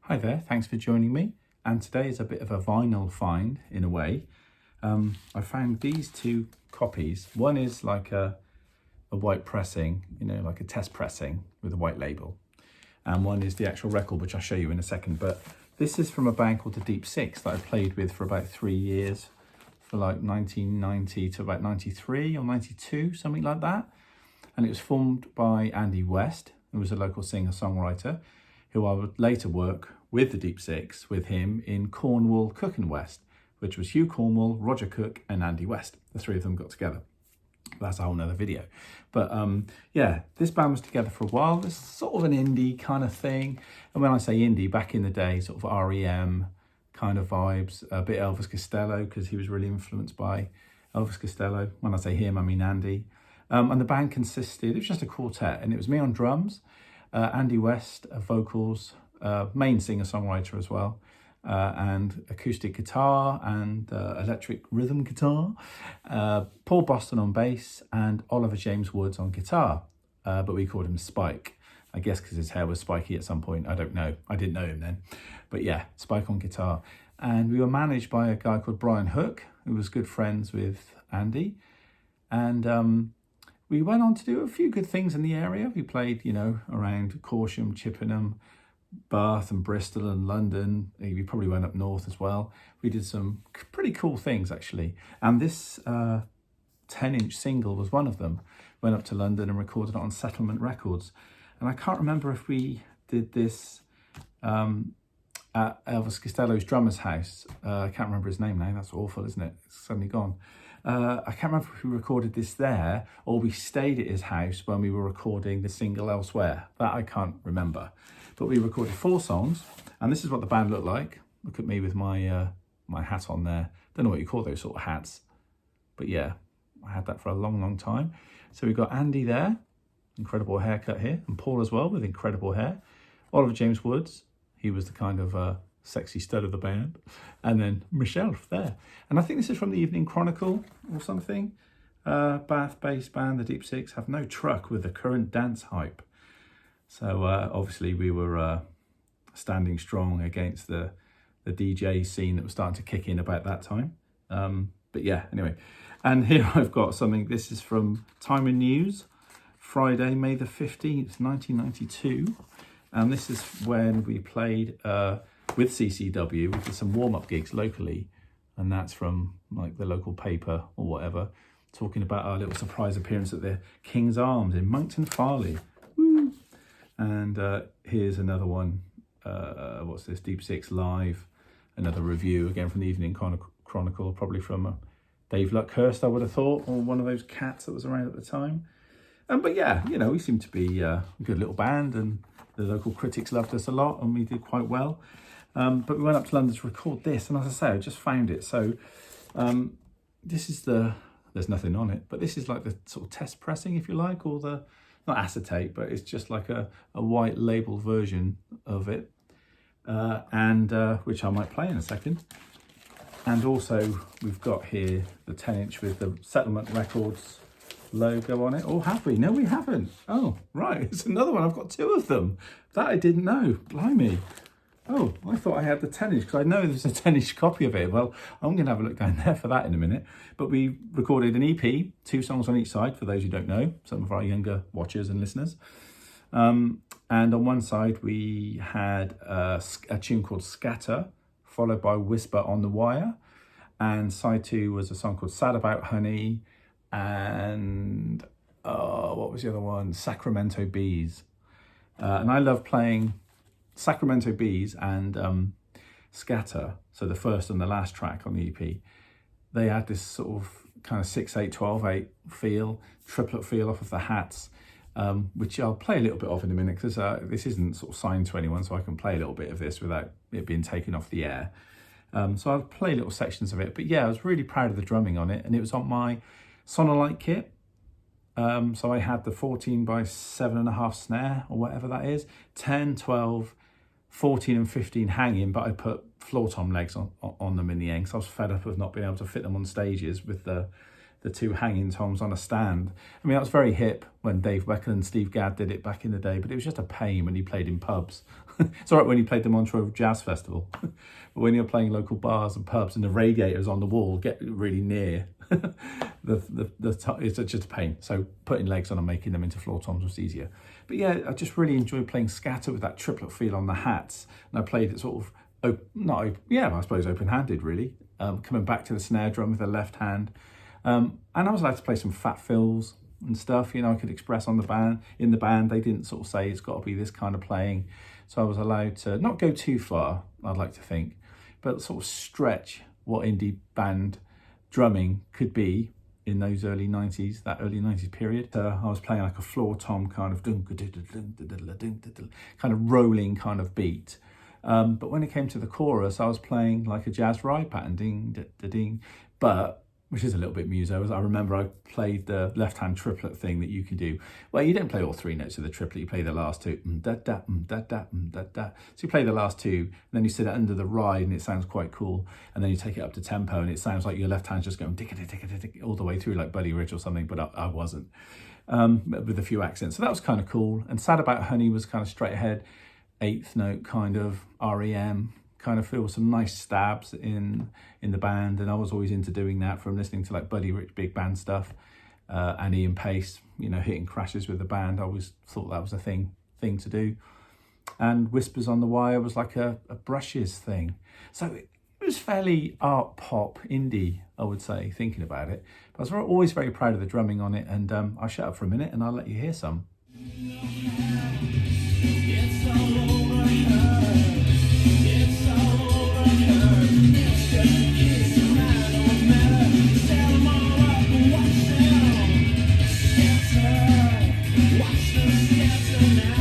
Hi there, thanks for joining me. And today is a bit of a vinyl find in a way. I found these two copies. One is like a white pressing, like a test pressing with a white label. And one is the actual record, which I'll show you in a second. But this is from a band called the Deep Six that I played with for about 3 years, for like 1990 to about 93 or 92, something like that. And it was formed by Andy West, who was a local singer-songwriter, who I would later work with the Deep Six, with him in Cornwall, Cook and West, which was Hugh Cornwall, Roger Cook and Andy West. The three of them got together. That's a whole nother video. But yeah, this band was together for a while. It's sort of an indie kind of thing. And when I say indie, back in the day, sort of REM kind of vibes, a bit Elvis Costello, because he was really influenced by Elvis Costello. When I say him, I mean Andy. And the band consisted, it was just a quartet, and it was me on drums, Andy West, vocals, main singer-songwriter as well, and acoustic guitar and electric rhythm guitar, Paul Boston on bass, and Oliver James Woods on guitar, but we called him Spike, I guess because his hair was spiky at some point. I don't know, I didn't know him then, but yeah, Spike on guitar. And we were managed by a guy called Brian Hook, who was good friends with Andy, and we went on to do a few good things in the area. We played, around Corsham, Chippenham, Bath and Bristol and London. We probably went up north as well. We did some pretty cool things, actually. And this 10-inch single was one of them. Went up to London and recorded it on Settlement Records. And I can't remember if we did this at Elvis Costello's drummer's house. I can't remember his name now. That's awful, isn't it? It's suddenly gone. I can't remember if we recorded this there or we stayed at his house when we were recording the single elsewhere. That I can't remember. But we recorded 4 songs, and this is what the band looked like. Look at me with my my hat on there. Don't know what you call those sort of hats. But yeah, I had that for a long, long time. So we've got Andy there, incredible haircut here, and Paul as well with incredible hair. Oliver James Woods, he was the kind of sexy stud of the band, and then Michelle there. And I think this is from the Evening Chronicle or something. Bath-based band, the Deep Six, have no truck with the current dance hype. So obviously we were standing strong against the DJ scene that was starting to kick in about that time. But yeah, anyway. And here I've got something. This is from Time and News, Friday, May the 15th, 1992. And this is when we played with CCW. We did some warm-up gigs locally, and that's from like the local paper or whatever, talking about our little surprise appearance at the King's Arms in Monkton Farleigh. Woo! And here's another one. What's this? Deep Six Live. Another review again from the Evening Chronicle, probably from Dave Luckhurst, I would have thought, or one of those cats that was around at the time. But yeah, we seemed to be a good little band, and the local critics loved us a lot, and we did quite well. But we went up to London to record this, and as I say, I just found it. So this is there's nothing on it, but this is like the sort of test pressing, if you like, or the, not acetate, but it's just like a white label version of it, and which I might play in a second. And also we've got here the 10-inch with the Settlement Records logo on it. Or have we? No, we haven't. Oh, right, it's another one. I've got 2 of them. That I didn't know. Blimey. Oh, I thought I had the 10-inch because I know there's a 10-inch copy of it. Well, I'm going to have a look down there for that in a minute. But we recorded an EP, 2 songs on each side, for those who don't know, some of our younger watchers and listeners. And on one side, we had a tune called Scatter, followed by Whisper on the Wire. And side 2 was a song called Sad About Honey, and what was the other one? Sacramento Bees. And I love playing Sacramento Bees and Scatter, so the first and the last track on the EP. They had this sort of kind of 6/8, 12/8 feel, triplet feel off of the hats, which I'll play a little bit of in a minute, because this isn't sort of signed to anyone, so I can play a little bit of this without it being taken off the air. So I'll play little sections of it. But yeah, I was really proud of the drumming on it, and it was on my Sonolite kit. So I had the 14 by 7.5 snare, or whatever that is, 10, 12, 14 and 15 hanging, but I put floor tom legs on them in the end, because I was fed up of not being able to fit them on stages with the the two hanging toms on a stand. I mean, that was very hip when Dave Weckl and Steve Gadd did it back in the day, but it was just a pain when you played in pubs. It's all right when you played the Montreux Jazz Festival, but when you're playing local bars and pubs and the radiators on the wall get really near, it's just a pain. So putting legs on and making them into floor toms was easier. But yeah, I just really enjoyed playing scatter with that triplet feel on the hats, and I played it sort of I suppose open-handed really, coming back to the snare drum with the left hand, and I was allowed to play some fat fills and stuff. You know, I could express on the band. In the band, they didn't sort of say it's got to be this kind of playing, so I was allowed to not go too far, I'd like to think, but sort of stretch what indie band drumming could be in those early 90s, that early 90s period. I was playing like a floor tom kind of rolling kind of beat. But when it came to the chorus, I was playing like a jazz ride pattern, ding, da, da, ding, but which is a little bit muso. I remember I played the left-hand triplet thing that you could do. Well, you don't play all three notes of the triplet, you play the last two, da, da, da, da, da, da. So you play the last two, and then you sit under the ride, and it sounds quite cool, and then you take it up to tempo, and it sounds like your left hand's just going tick all the way through, like Buddy Rich or something, but I wasn't, with a few accents. So that was kind of cool. And Sad About Honey was kind of straight ahead, eighth note kind of REM kind of feel, some nice stabs in the band, and I was always into doing that from listening to like Buddy Rich big band stuff, and Ian Pace, you know, hitting crashes with the band. I always thought that was a thing to do. And Whispers on the Wire was like a brushes thing, so it was fairly art pop indie, I would say, thinking about it. But I was always very proud of the drumming on it, and I'll shut up for a minute and I'll let you hear some. It's all over her. It's all over her. It's just a kiss, and I don't matter. Set them all up and watch them scatter. Watch them scatter now.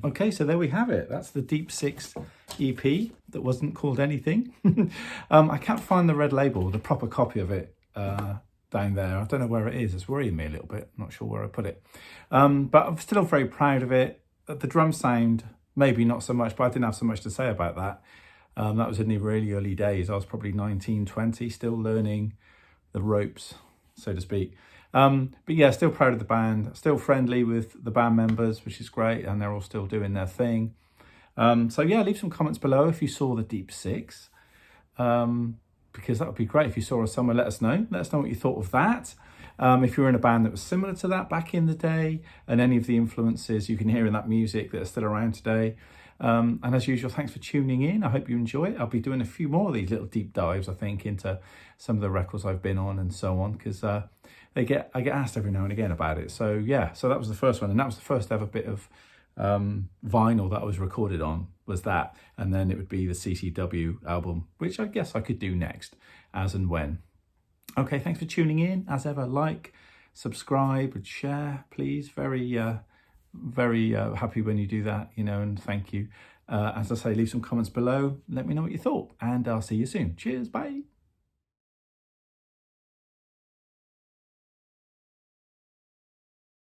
Okay, so there we have it. That's the Deep Six EP that wasn't called anything. I can't find the red label, the proper copy of it down there. I don't know where it is. It's worrying me a little bit. I'm not sure where I put it. But I'm still very proud of it. The drum sound, maybe not so much, but I didn't have so much to say about that. That was in the really early days. I was probably 19, 20, still learning the ropes, so to speak. But yeah, still proud of the band, still friendly with the band members, which is great, and they're all still doing their thing. So yeah, leave some comments below if you saw the Deep Six, because that would be great. If you saw us somewhere, let us know. Let us know what you thought of that. If you're in a band that was similar to that back in the day, and any of the influences you can hear in that music that are still around today. And as usual, thanks for tuning in. I hope you enjoy it. I'll be doing a few more of these little deep dives, I think, into some of the records I've been on and so on, because I get asked every now and again about it. So yeah, so that was the first one, and that was the first ever bit of vinyl that I was recorded on, was that. And then it would be the CCW album, which I guess I could do next, as and when. Okay, thanks for tuning in. As ever, like, subscribe and share, please. Very happy when you do that, you know, and thank you. As I say, leave some comments below. Let me know what you thought, and I'll see you soon. Cheers, bye.